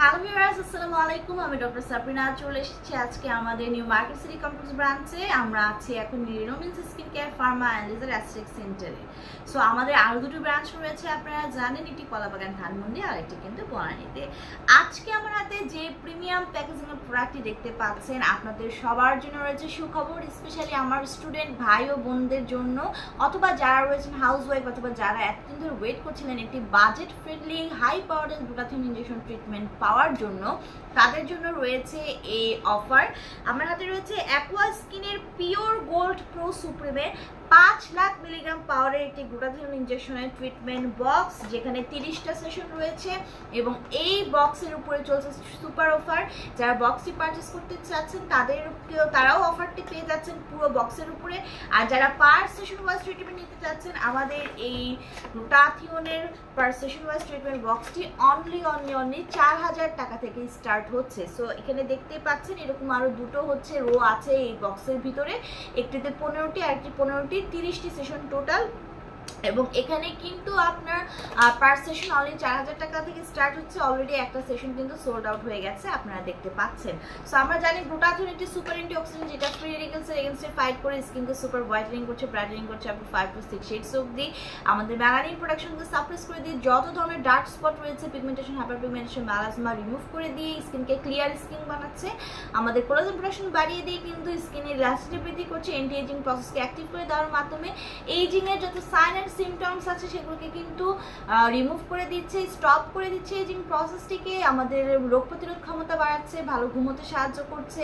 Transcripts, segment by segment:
Hello viewers, আসসালামু আলাইকুম। আমি ডক্টর সাবরিনা চলে এসেছি আজকে আমাদের নিউ মার্কেট সিটি কমপ্লেক্স ব্রাঞ্চে। আমরা আছি এখন রিনোমিন্স skin care pharma and laser aesthetic সেন্টারে। সো আমাদের আরও দুটো ব্রাঞ্চ রয়েছে, আপনারা জানেন, একটি কলাবাগান ধানমন্ডি আর একটি কিন্তু বনানীতে। আজকে আমার হাতে যে প্রিমিয়াম প্যাকেজিংয়ের প্রোডাক্টটি দেখতে পাচ্ছেন আপনাদের সবার জন্য রয়েছে সুখবর, স্পেশালি আমার স্টুডেন্ট ভাই ও বোনদের জন্য, অথবা যারা রয়েছেন হাউস ওয়াইফ, অথবা যারা এতদিন ধরে ওয়েট করছিলেন একটি বাজেট ফ্রেন্ডলি হাই পাওয়ারের গ্লুটাথিয়ন ইনজেকশন ট্রিটমেন্ট পাওয়ার জন্য। তাদের জন্য রয়েছে এই অফার। আমার হাতে রয়েছে অ্যাকোয়া স্কিনের পিওর গোল্ড প্রো সুপ্রিমের 5 লাখ মিলিগ্রাম পাওয়ারের একটি গ্লুটাথিয়ন ইনজেকশনের ট্রিটমেন্ট বক্স, যেখানে 30টা সেশন রয়েছে এবং এই বক্সের উপরে চলছে সুপার অফার। যারা বক্সটি পারচেস করতে চাচ্ছেন তারাও অফারটি পেয়ে যাচ্ছেন পুরো বক্সের উপরে। আর যারা পার সেশন ওয়াইজ ট্রিটমেন্ট নিতে চাচ্ছেন, আমাদের এই গ্লুটাথিয়নের পার সেশন ওয়াইজ ট্রিটমেন্ট বক্সটি অনলি 4000 টাকা থেকে স্টার্ট হচ্ছে। সো এখানে দেখতে পাচ্ছেন এরকম আরও দুটো হচ্ছে রো আছে এই বক্সের ভিতরে, একটিতে 15টি আর একটি 15টি, 30টি সেশন টোটাল। এবং এখানে কিন্তু আপনার পার সেশন অনলি 4000 টাকা থেকে স্টার্ট হচ্ছে। অলরেডি একটা সেশন কিন্তু সোল্ড আউট হয়ে গেছে, আপনারা দেখতে পাচ্ছেন। সো আমরা জানি গ্লুটাথিয়ন একটি সুপার অ্যান্টিঅক্সিডেন্ট, যেটা ফ্রি রেডিকেলসের এগেইনস্টে ফাইট করে স্কিনকে সুপার হোয়াইটেনিং করছে, ব্রাইটেনিং করছে আপ টু 5 to 6 শেডস অবধি। আমাদের মেলানিন প্রোডাকশনকে সাপ্রেস করে দিয়ে যত ধরনের ডার্ক স্পট রয়েছে, pigmentation, hyper pigmentation, melasma remove করে দিয়ে স্কিনকে ক্লিয়ার স্কিন বানাচ্ছে। আমাদের কোলাজেন প্রোডাকশন বাড়িয়ে দিয়ে কিন্তু স্কিনের ইলাস্টিসিটি বৃদ্ধি করছে, অ্যান্টি এজিং প্রসেসকে অ্যাক্টিভ করে দেওয়ার মাধ্যমে এইজিংয়ের যত সাইন অ্যান্ড সিমটমস আছে সেগুলোকে কিন্তু রিমুভ করে দিচ্ছে, স্টপ করে দিচ্ছে এজিং প্রসেসটিকে। আমাদের রোগ প্রতিরোধ ক্ষমতা বাড়াচ্ছে, ভালো ঘুমোতে সাহায্য করছে।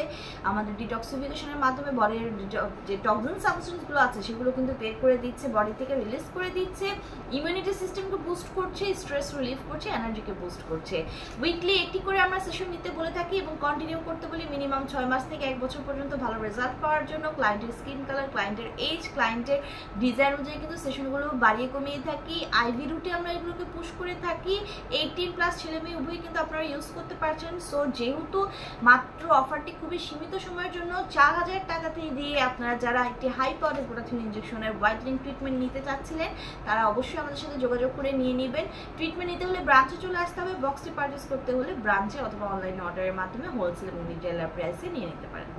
আমাদের ডিটক্সিফিকেশনের মাধ্যমে বডির যে টক্সিন সাবস্টেন্সগুলো আছে সেগুলো কিন্তু বের করে দিচ্ছে, বডি থেকে রিলিজ করে দিচ্ছে, ইমিউনিটি সিস্টেমকে বুস্ট করছে, স্ট্রেস রিলিফ করছে, এনার্জিকে বুস্ট করছে। উইকলি একটি করে আমরা সেশন নিতে বলে থাকি এবং কন্টিনিউ করতে বলি মিনিমাম 6 মাস থেকে 1 বছর পর্যন্ত ভালো রেজাল্ট পাওয়ার জন্য। ক্লায়েন্টের স্কিন কালার, ক্লায়েন্টের এজ, ক্লায়েন্টের ডিজাইন অনুযায়ী কিন্তু সেশনগুলো বাড়িয়ে কমিয়ে থাকি। আইভি রুটে আমরা এগুলোকে পুশ করে থাকি। 18+ ছেলে মেয়ে উভয়ই কিন্তু আপনারা ইউজ করতে পারছেন। সো যেহেতু মাত্র অফারটি খুবই সীমিত সময়ের জন্য 4000 টাকাতে দিয়ে আপনারা যারা একটি হাই পাওয়ারের গ্লুটাথিয়ন ইনজেকশনের হোয়াইটেনিং ট্রিটমেন্ট নিতে চাচ্ছিলেন, তারা অবশ্যই আমাদের সাথে যোগাযোগ করে নিয়ে নেবেন। ট্রিটমেন্ট নিতে হলে ব্রাঞ্চে চলে আসতে হবে, বক্সটি পারচেস করতে হলে ব্রাঞ্চে অথবা অনলাইন অর্ডারের মাধ্যমে হোলসেল এবং রিটেইলার প্রাইসে নিয়ে নিতে পারেন।